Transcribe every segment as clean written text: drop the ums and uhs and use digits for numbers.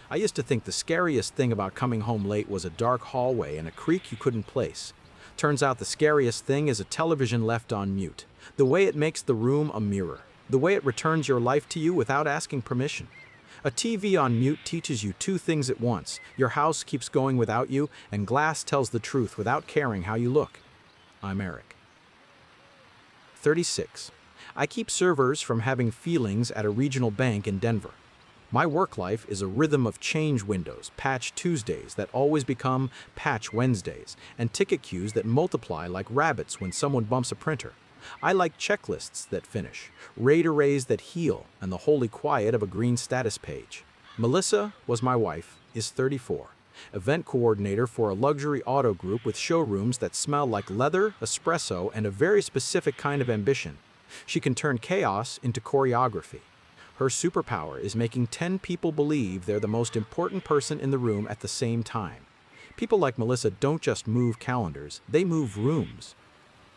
I used to think the scariest thing about coming home late was a dark hallway and a creak you couldn't place. Turns out the scariest thing is a television left on mute. The way it makes the room a mirror. The way it returns your life to you without asking permission. A TV on mute teaches you two things at once. Your house keeps going without you, and glass tells the truth without caring how you look. I'm Eric. 36. I keep servers from having feelings at a regional bank in Denver. My work life is a rhythm of change windows, patch Tuesdays that always become patch Wednesdays, and ticket queues that multiply like rabbits when someone bumps a printer. I like checklists that finish, RAID arrays that heal, and the holy quiet of a green status page. Melissa was my wife, is 34. Event coordinator for a luxury auto group with showrooms that smell like leather, espresso, and a very specific kind of ambition. She can turn chaos into choreography. Her superpower is making 10 people believe they're the most important person in the room at the same time. People like Melissa don't just move calendars, they move rooms.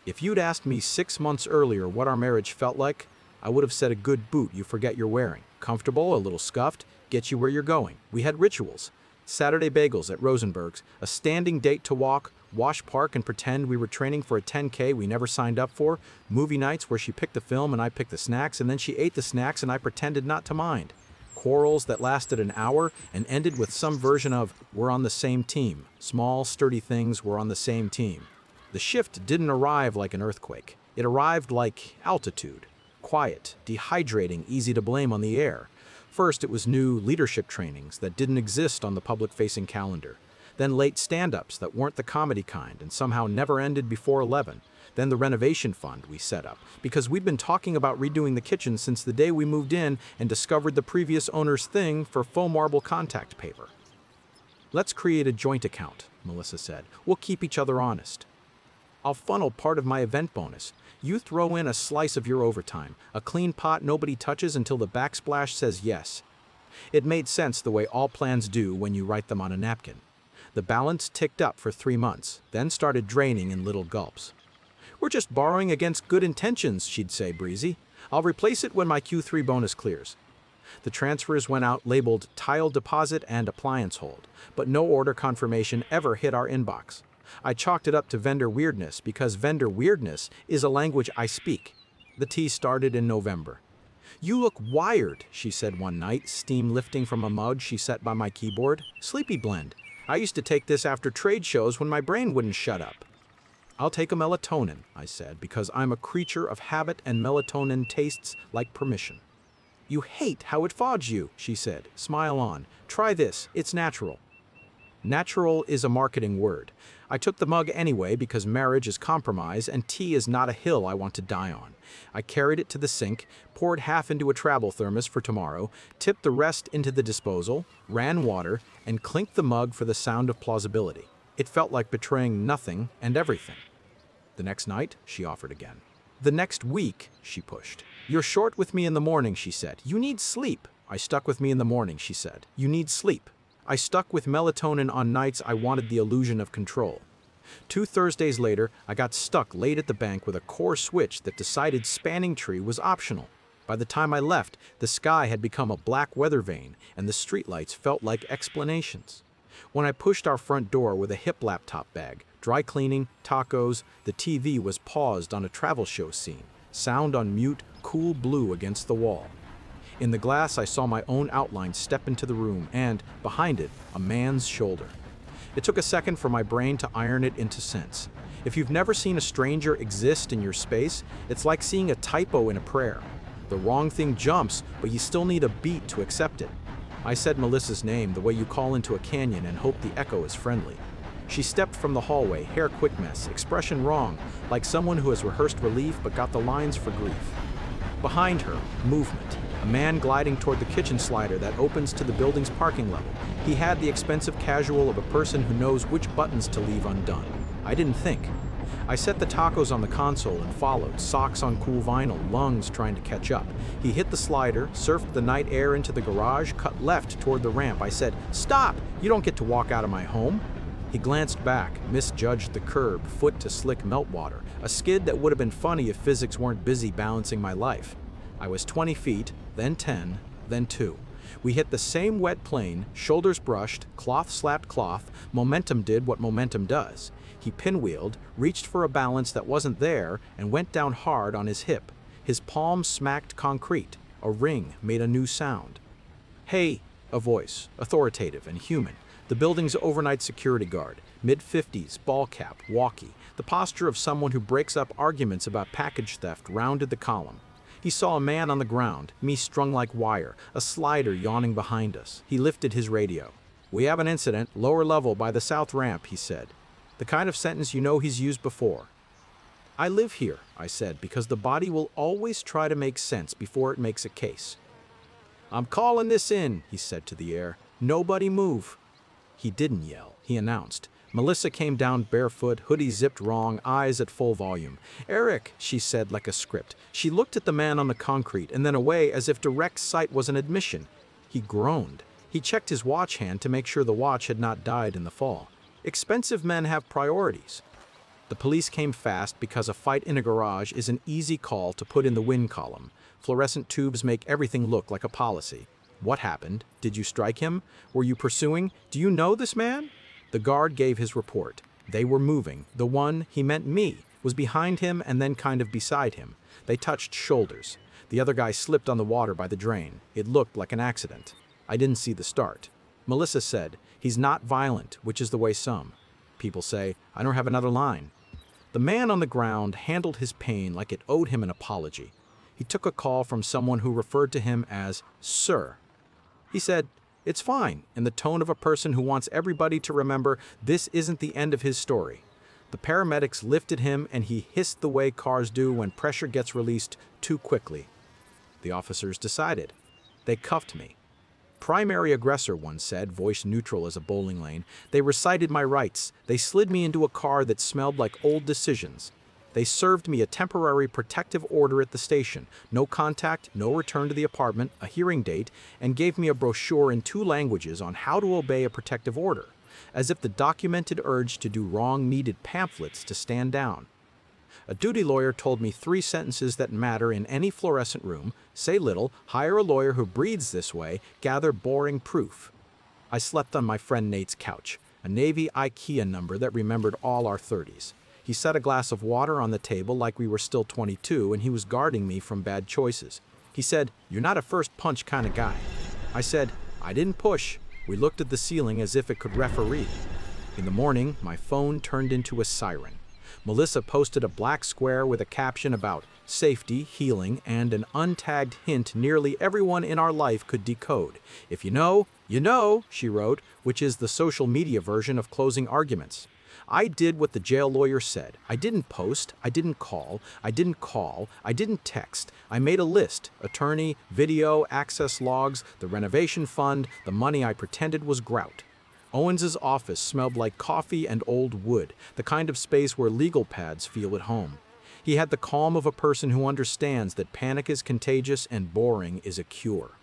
If you'd asked me 6 months earlier what our marriage felt like, I would have said a good boot you forget you're wearing. Comfortable, a little scuffed, get you where you're going. We had rituals. Saturday bagels at Rosenberg's, a standing date to walk, wash park and pretend we were training for a 10K we never signed up for, movie nights where she picked the film and I picked the snacks, and then she ate the snacks and I pretended not to mind. Quarrels that lasted an hour and ended with some version of, we're on the same team. Small, sturdy things, we're on the same team. The shift didn't arrive like an earthquake. It arrived like altitude. Quiet, dehydrating, easy to blame on the air. First, it was new leadership trainings that didn't exist on the public-facing calendar. Then late stand-ups that weren't the comedy kind and somehow never ended before 11. Then the renovation fund we set up, because we'd been talking about redoing the kitchen since the day we moved in and discovered the previous owner's thing for faux marble contact paper. Let's create a joint account, Melissa said. We'll keep each other honest. I'll funnel part of my event bonus. You throw in a slice of your overtime, a clean pot nobody touches until the backsplash says yes. It made sense the way all plans do when you write them on a napkin. The balance ticked up for 3 months, then started draining in little gulps. We're just borrowing against good intentions, she'd say, breezy. I'll replace it when my Q3 bonus clears. The transfers went out labeled tile deposit and appliance hold, but no order confirmation ever hit our inbox. I chalked it up to vendor weirdness because vendor weirdness is a language I speak. The tea started in November. You look wired, she said one night, steam lifting from a mug she set by my keyboard. Sleepy blend. I used to take this after trade shows when my brain wouldn't shut up. I'll take a melatonin, I said, because I'm a creature of habit and melatonin tastes like permission. You hate how it fogs you, she said. Smile on. Try this, it's natural. Natural is a marketing word. I took the mug anyway because marriage is compromise and tea is not a hill I want to die on. I carried it to the sink, poured half into a travel thermos for tomorrow, tipped the rest into the disposal, ran water, and clinked the mug for the sound of plausibility. It felt like betraying nothing and everything. The next night, she offered again. The next week, she pushed. You're short with me in the morning, she said. You need sleep. I stuck with me in the morning, she said. You need sleep. I stuck with melatonin on nights I wanted the illusion of control. 2 Thursdays later, I got stuck late at the bank with a core switch that decided spanning tree was optional. By the time I left, the sky had become a black weather vane, and the streetlights felt like explanations. When I pushed our front door with a hip laptop bag, dry cleaning, tacos, the TV was paused on a travel show scene, sound on mute, cool blue against the wall. In the glass, I saw my own outline step into the room and, behind it, a man's shoulder. It took a second for my brain to iron it into sense. If you've never seen a stranger exist in your space, it's like seeing a typo in a prayer. The wrong thing jumps, but you still need a beat to accept it. I said Melissa's name the way you call into a canyon and hope the echo is friendly. She stepped from the hallway, hair quick mess, expression wrong, like someone who has rehearsed relief but got the lines for grief. Behind her, movement. A man gliding toward the kitchen slider that opens to the building's parking level. He had the expensive casual of a person who knows which buttons to leave undone. I didn't think. I set the tacos on the console and followed, socks on cool vinyl, lungs trying to catch up. He hit the slider, surfed the night air into the garage, cut left toward the ramp. I said, "Stop! You don't get to walk out of my home." He glanced back, misjudged the curb, foot to slick meltwater, a skid that would have been funny if physics weren't busy balancing my life. I was 20 feet, then 10, then 2. We hit the same wet plane, shoulders brushed, cloth slapped cloth, momentum did what momentum does. He pinwheeled, reached for a balance that wasn't there, and went down hard on his hip. His palm smacked concrete. A ring made a new sound. "Hey," a voice, authoritative and human. The building's overnight security guard, mid-50s, ball cap, walkie. The posture of someone who breaks up arguments about package theft rounded the column. He saw a man on the ground, me strung like wire, a slider yawning behind us. He lifted his radio. "We have an incident, lower level by the south ramp," he said. The kind of sentence you know he's used before. "I live here," I said, because the body will always try to make sense before it makes a case. "I'm calling this in," he said to the air. "Nobody move." He didn't yell, he announced. Melissa came down barefoot, hoodie zipped wrong, eyes at full volume. "Eric," she said like a script. She looked at the man on the concrete and then away as if direct sight was an admission. He groaned. He checked his watch hand to make sure the watch had not died in the fall. Expensive men have priorities. The police came fast because a fight in a garage is an easy call to put in the win column. Fluorescent tubes make everything look like a policy. "What happened? Did you strike him? Were you pursuing? Do you know this man?" The guard gave his report. They were moving. The one, he meant me, was behind him and then kind of beside him. They touched shoulders. The other guy slipped on the water by the drain. It looked like an accident. I didn't see the start. Melissa said, "He's not violent," which is the way some people say. I don't have another line. The man on the ground handled his pain like it owed him an apology. He took a call from someone who referred to him as "Sir." He said, "It's fine," in the tone of a person who wants everybody to remember this isn't the end of his story. The paramedics lifted him and he hissed the way cars do when pressure gets released too quickly. The officers decided. They cuffed me. "Primary aggressor," one said, voice neutral as a bowling lane. "They recited my rights. They slid me into a car that smelled like old decisions. They served me a temporary protective order at the station, no contact, no return to the apartment, a hearing date, and gave me a brochure in 2 languages on how to obey a protective order, as if the documented urge to do wrong needed pamphlets to stand down. A duty lawyer told me 3 sentences that matter in any fluorescent room: say little, hire a lawyer who breathes this way, gather boring proof. I slept on my friend Nate's couch, a Navy IKEA number that remembered all our 30s. He set a glass of water on the table like we were still 22 and he was guarding me from bad choices. He said, "You're not a first punch kind of guy." I said, "I didn't push." We looked at the ceiling as if it could referee. In the morning, my phone turned into a siren. Melissa posted a black square with a caption about safety, healing, and an untagged hint nearly everyone in our life could decode. "If you know, you know," she wrote, which is the social media version of closing arguments. I did what the jail lawyer said. I didn't post, I didn't call, I didn't text. I made a list: attorney, video, access logs, the renovation fund, the money I pretended was grout. Owens's office smelled like coffee and old wood, the kind of space where legal pads feel at home. He had the calm of a person who understands that panic is contagious and boring is a cure.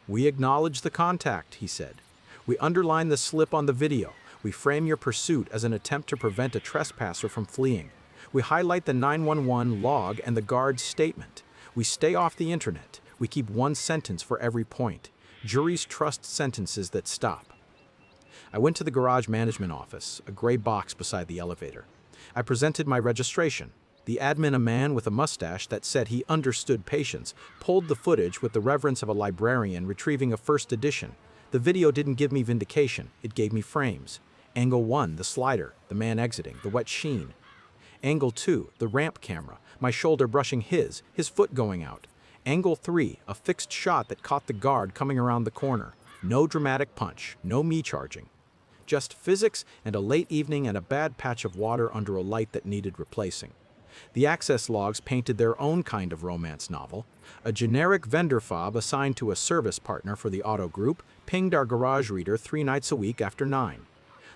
"We acknowledge the contact," he said. "We underline the slip on the video. We frame your pursuit as an attempt to prevent a trespasser from fleeing. We highlight the 911 log and the guard's statement. We stay off the internet. We keep 1 sentence for every point. Juries trust sentences that stop." I went to the garage management office, a gray box beside the elevator. I presented my registration. The admin, a man with a mustache that said he understood patience, pulled the footage with the reverence of a librarian retrieving a first edition. The video didn't give me vindication, it gave me frames. Angle 1, the slider, the man exiting, the wet sheen. Angle 2, the ramp camera, my shoulder brushing his foot going out. Angle 3, a fixed shot that caught the guard coming around the corner. No dramatic punch, no me charging. Just physics and a late evening and a bad patch of water under a light that needed replacing. The access logs painted their own kind of romance novel. A generic vendor fob assigned to a service partner for the auto group pinged our garage reader 3 nights a week after 9.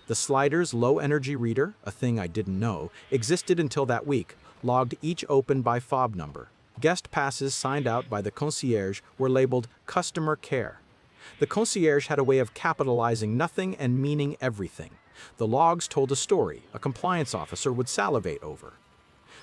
The slider's low-energy reader, a thing I didn't know, existed until that week, logged each open by fob number. Guest passes signed out by the concierge were labeled customer care. The concierge had a way of capitalizing nothing and meaning everything. The logs told a story a compliance officer would salivate over.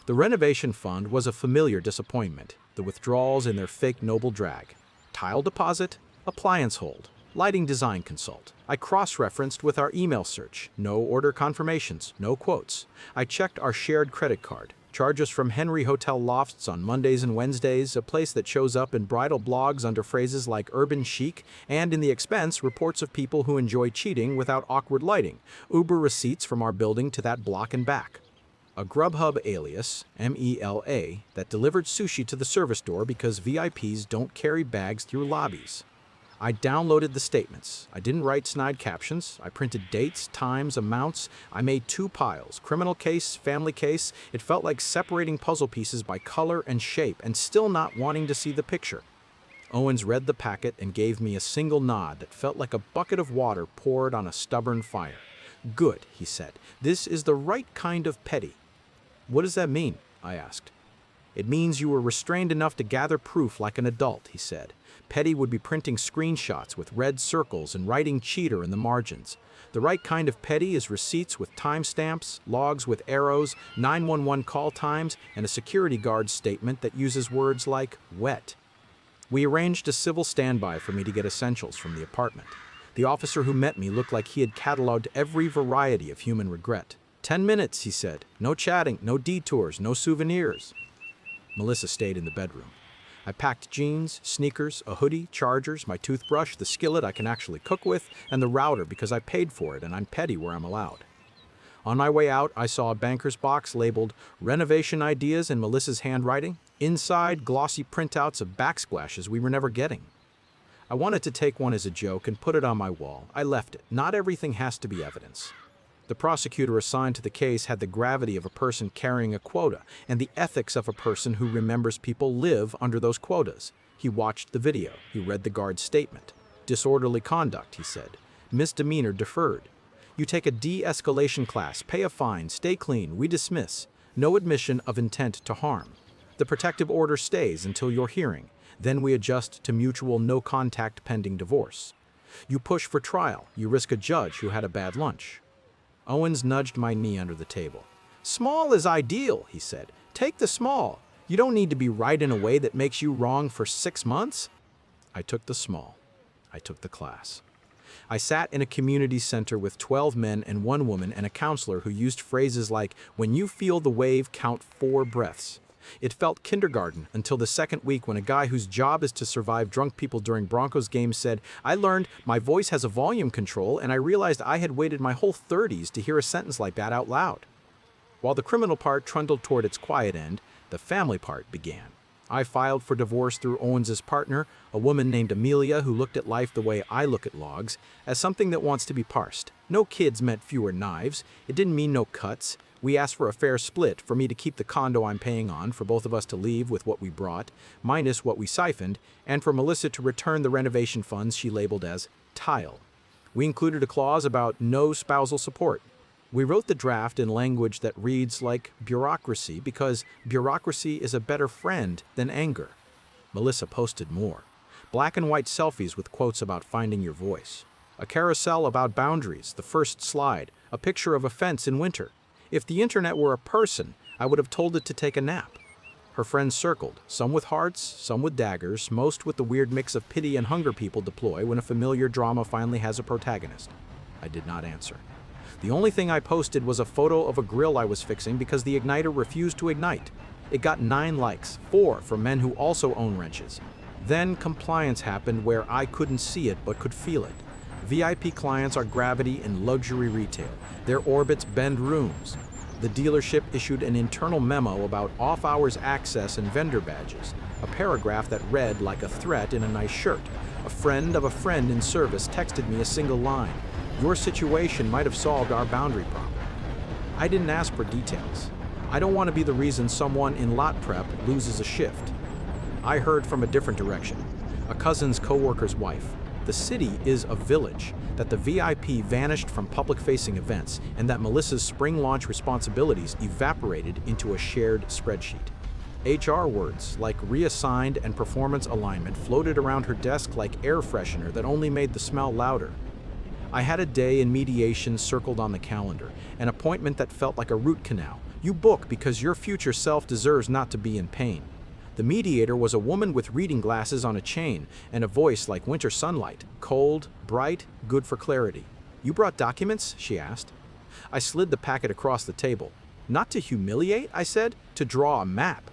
The renovation fund was a familiar disappointment, the withdrawals in their fake noble drag. Tile deposit? Appliance hold. Lighting design consult. I cross-referenced with our email search. No order confirmations, no quotes. I checked our shared credit card. Charges from Henry Hotel Lofts on Mondays and Wednesdays, a place that shows up in bridal blogs under phrases like urban chic, and in the expense, reports of people who enjoy cheating without awkward lighting. Uber receipts from our building to that block and back. A Grubhub alias, MELA, that delivered sushi to the service door because VIPs don't carry bags through lobbies. I downloaded the statements. I didn't write snide captions. I printed dates, times, amounts. I made 2 piles, criminal case, family case. It felt like separating puzzle pieces by color and shape and still not wanting to see the picture. Owens read the packet and gave me a single nod that felt like a bucket of water poured on a stubborn fire. Good, he said. This is the right kind of petty. What does that mean? I asked. It means you were restrained enough to gather proof like an adult, he said. Petty would be printing screenshots with red circles and writing cheater in the margins. The right kind of petty is receipts with timestamps, logs with arrows, 911 call times, and a security guard statement that uses words like wet. We arranged a civil standby for me to get essentials from the apartment. The officer who met me looked like he had cataloged every variety of human regret. 10 minutes, he said. No chatting, no detours, no souvenirs. Melissa stayed in the bedroom. I packed jeans, sneakers, a hoodie, chargers, my toothbrush, the skillet I can actually cook with, and the router because I paid for it and I'm petty where I'm allowed. On my way out, I saw a banker's box labeled renovation ideas in Melissa's handwriting. Inside, glossy printouts of backsplashes we were never getting. I wanted to take one as a joke and put it on my wall. I left it. Not everything has to be evidence. The prosecutor assigned to the case had the gravity of a person carrying a quota and the ethics of a person who remembers people live under those quotas. He watched the video. He read the guard's statement. Disorderly conduct, he said. Misdemeanor deferred. You take a de-escalation class, pay a fine, stay clean, we dismiss. No admission of intent to harm. The protective order stays until your hearing. Then we adjust to mutual no contact pending divorce. You push for trial. You risk a judge who had a bad lunch. Owens nudged my knee under the table. Small is ideal, he said. Take the small. You don't need to be right in a way that makes you wrong for 6 months. I took the small. I took the class. I sat in a community center with 12 men and 1 woman and a counselor who used phrases like, when you feel the wave, count 4 breaths. It felt kindergarten until the second week when a guy whose job is to survive drunk people during Broncos games said, I learned my voice has a volume control and I realized I had waited my whole 30s to hear a sentence like that out loud. While the criminal part trundled toward its quiet end, the family part began. I filed for divorce through Owens's partner, a woman named Amelia who looked at life the way I look at logs, as something that wants to be parsed. No kids meant fewer knives. It didn't mean no cuts. We asked for a fair split, for me to keep the condo I'm paying on, for both of us to leave with what we brought, minus what we siphoned, and for Melissa to return the renovation funds she labeled as tile. We included a clause about no spousal support. We wrote the draft in language that reads like bureaucracy because bureaucracy is a better friend than anger. Melissa posted more. Black and white selfies with quotes about finding your voice. A carousel about boundaries, the first slide, a picture of a fence in winter. If the internet were a person, I would have told it to take a nap. Her friends circled, some with hearts, some with daggers, most with the weird mix of pity and hunger people deploy when a familiar drama finally has a protagonist. I did not answer. The only thing I posted was a photo of a grill I was fixing because the igniter refused to ignite. It got 9 likes, 4 from men who also own wrenches. Then compliance happened where I couldn't see it but could feel it. VIP clients are gravity in luxury retail. Their orbits bend rooms. The dealership issued an internal memo about off-hours access and vendor badges, a paragraph that read like a threat in a nice shirt. A friend of a friend in service texted me a single line. Your situation might have solved our boundary problem. I didn't ask for details. I don't want to be the reason someone in lot prep loses a shift. I heard from a different direction. A cousin's coworker's wife. The city is a village, that the VIP vanished from public-facing events, and that Melissa's spring launch responsibilities evaporated into a shared spreadsheet. HR words like reassigned and performance alignment floated around her desk like air freshener that only made the smell louder. I had a day in mediation circled on the calendar, an appointment that felt like a root canal. You book because your future self deserves not to be in pain. The mediator was a woman with reading glasses on a chain and a voice like winter sunlight, cold, bright, good for clarity. "You brought documents?" she asked. I slid the packet across the table. "Not to humiliate," I said, "to draw a map."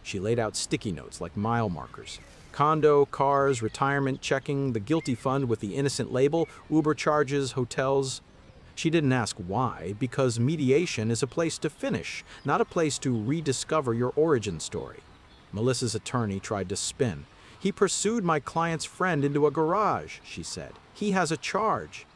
She laid out sticky notes like mile markers. Condo, cars, retirement checking, the guilty fund with the innocent label, Uber charges, hotels. She didn't ask why, because mediation is a place to finish, not a place to rediscover your origin story. Melissa's attorney tried to spin. "He pursued my client's friend into a garage," she said. "He has a charge."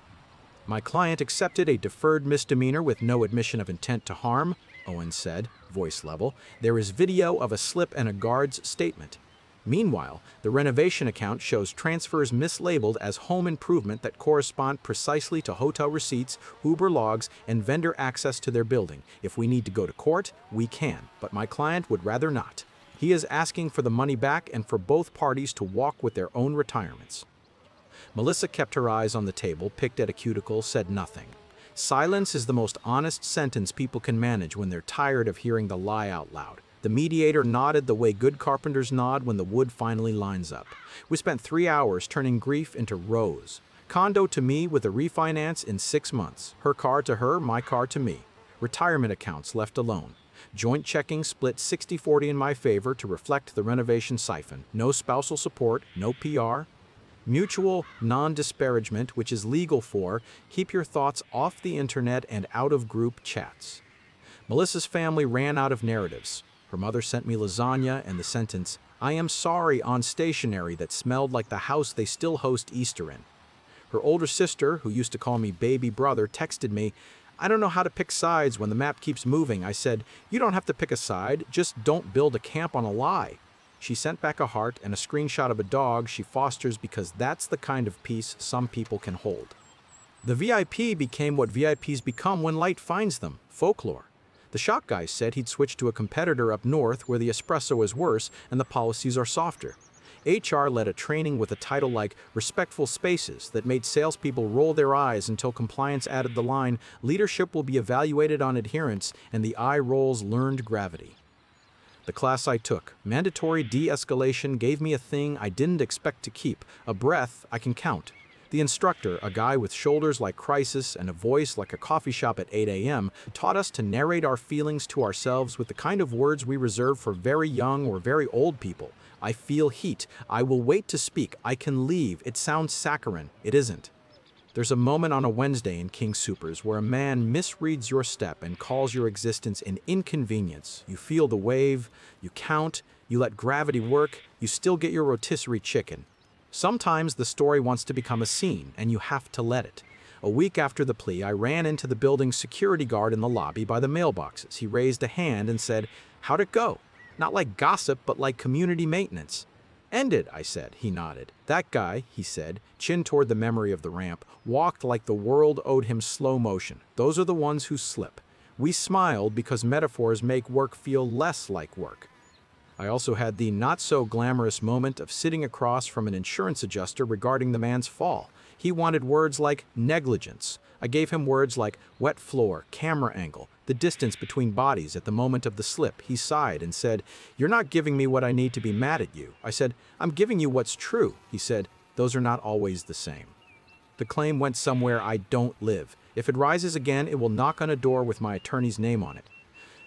"My client accepted a deferred misdemeanor with no admission of intent to harm," Owen said, voice level. "There is video of a slip and a guard's statement." Meanwhile, the renovation account shows transfers mislabeled as home improvement that correspond precisely to hotel receipts, Uber logs, and vendor access to their building. If we need to go to court, we can, but my client would rather not. He is asking for the money back and for both parties to walk with their own retirements. Melissa kept her eyes on the table, picked at a cuticle, said nothing. Silence is the most honest sentence people can manage when they're tired of hearing the lie out loud. The mediator nodded the way good carpenters nod when the wood finally lines up. We spent 3 hours turning grief into rose. Condo to me with a refinance in 6 months. Her car to her, my car to me. Retirement accounts left alone. Joint checking split 60-40 in my favor to reflect the renovation siphon. No spousal support, no PR. Mutual non-disparagement, which is legal for keep your thoughts off the internet and out of group chats. Melissa's family ran out of narratives. Her mother sent me lasagna and the sentence, "I am sorry," on stationery that smelled like the house they still host Easter in. Her older sister, who used to call me baby brother, texted me, "I don't know how to pick sides when the map keeps moving." I said, "You don't have to pick a side, just don't build a camp on a lie." She sent back a heart and a screenshot of a dog she fosters because that's the kind of peace some people can hold. The VIP became what VIPs become when light finds them, folklore. The shop guy said he'd switch to a competitor up north where the espresso is worse and the policies are softer. HR led a training with a title like Respectful Spaces that made salespeople roll their eyes until compliance added the line, "Leadership will be evaluated on adherence," and the eye rolls learned gravity. The class I took, mandatory de-escalation, gave me a thing I didn't expect to keep, a breath I can count. The instructor, a guy with shoulders like Crisis and a voice like a coffee shop at 8 a.m., taught us to narrate our feelings to ourselves with the kind of words we reserve for very young or very old people. "I feel heat. I will wait to speak. I can leave." It sounds saccharine. It isn't. There's a moment on a Wednesday in King Soopers where a man misreads your step and calls your existence an inconvenience. You feel the wave, you count, you let gravity work, you still get your rotisserie chicken. Sometimes the story wants to become a scene, and you have to let it. A week after the plea, I ran into the building's security guard in the lobby by the mailboxes. He raised a hand and said, "How'd it go?" Not like gossip, but like community maintenance. "Ended," I said. He nodded. "That guy," he said, chin toward the memory of the ramp, walked like the world owed him slow motion. Those are the ones who slip. We smiled because metaphors make work feel less like work. I also had the not-so-glamorous moment of sitting across from an insurance adjuster regarding the man's fall. He wanted words like negligence. I gave him words like wet floor, camera angle, the distance between bodies at the moment of the slip. He sighed and said, "You're not giving me what I need to be mad at you." I said, "I'm giving you what's true." He said, "Those are not always the same." The claim went somewhere I don't live. If it rises again, it will knock on a door with my attorney's name on it.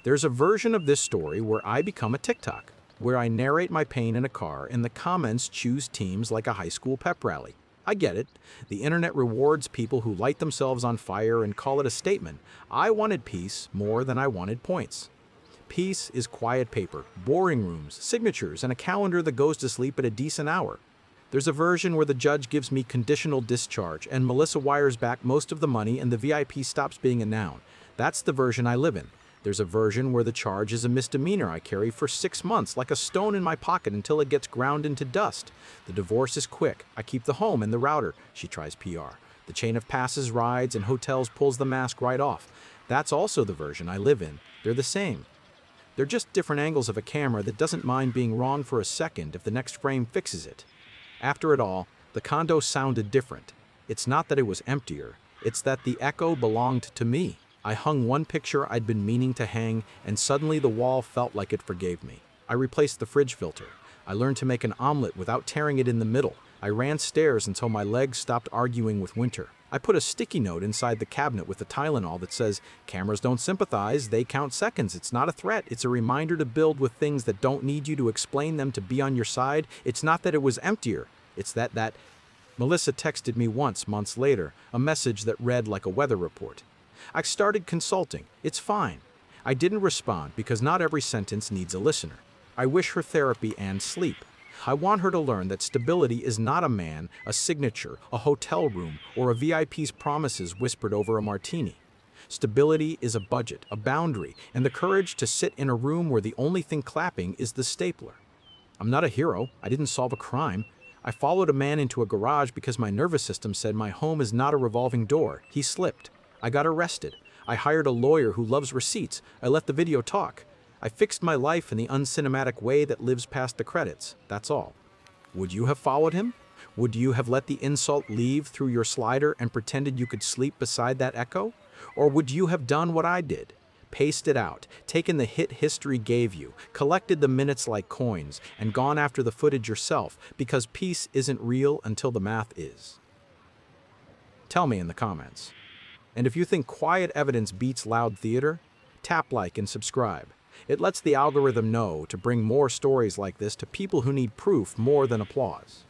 There's a version of this story where I become a TikTok, where I narrate my pain in a car and the comments choose teams like a high school pep rally. I get it. The internet rewards people who light themselves on fire and call it a statement. I wanted peace more than I wanted points. Peace is quiet paper, boring rooms, signatures, and a calendar that goes to sleep at a decent hour. There's a version where the judge gives me conditional discharge and Melissa wires back most of the money and the VIP stops being a noun. That's the version I live in. There's a version where the charge is a misdemeanor I carry for 6 months, like a stone in my pocket until it gets ground into dust. The divorce is quick. I keep the home and the router. She tries PR. The chain of passes, rides, and hotels pulls the mask right off. That's also the version I live in. They're the same. They're just different angles of a camera that doesn't mind being wrong for a second if the next frame fixes it. After it all, the condo sounded different. It's not that it was emptier. It's that the echo belonged to me. I hung one picture I'd been meaning to hang, and suddenly the wall felt like it forgave me. I replaced the fridge filter. I learned to make an omelet without tearing it in the middle. I ran stairs until my legs stopped arguing with winter. I put a sticky note inside the cabinet with a Tylenol that says, "Cameras don't sympathize, they count seconds. It's not a threat. It's a reminder to build with things that don't need you to explain them to be on your side. It's not that it was emptier. It's that." Melissa texted me once, months later, a message that read like a weather report. I started consulting. It's fine. I didn't respond because not every sentence needs a listener. I wish her therapy and sleep. I want her to learn that stability is not a man, a signature, a hotel room, or a VIP's promises whispered over a martini. Stability is a budget, a boundary, and the courage to sit in a room where the only thing clapping is the stapler. I'm not a hero. I didn't solve a crime. I followed a man into a garage because my nervous system said my home is not a revolving door. He slipped. I got arrested. I hired a lawyer who loves receipts. I let the video talk. I fixed my life in the uncinematic way that lives past the credits. That's all. Would you have followed him? Would you have let the insult leave through your slider and pretended you could sleep beside that echo? Or would you have done what I did? Paced it out, taken the hit history gave you, collected the minutes like coins, and gone after the footage yourself, because peace isn't real until the math is. Tell me in the comments. And if you think quiet evidence beats loud theater, tap like and subscribe. It lets the algorithm know to bring more stories like this to people who need proof more than applause.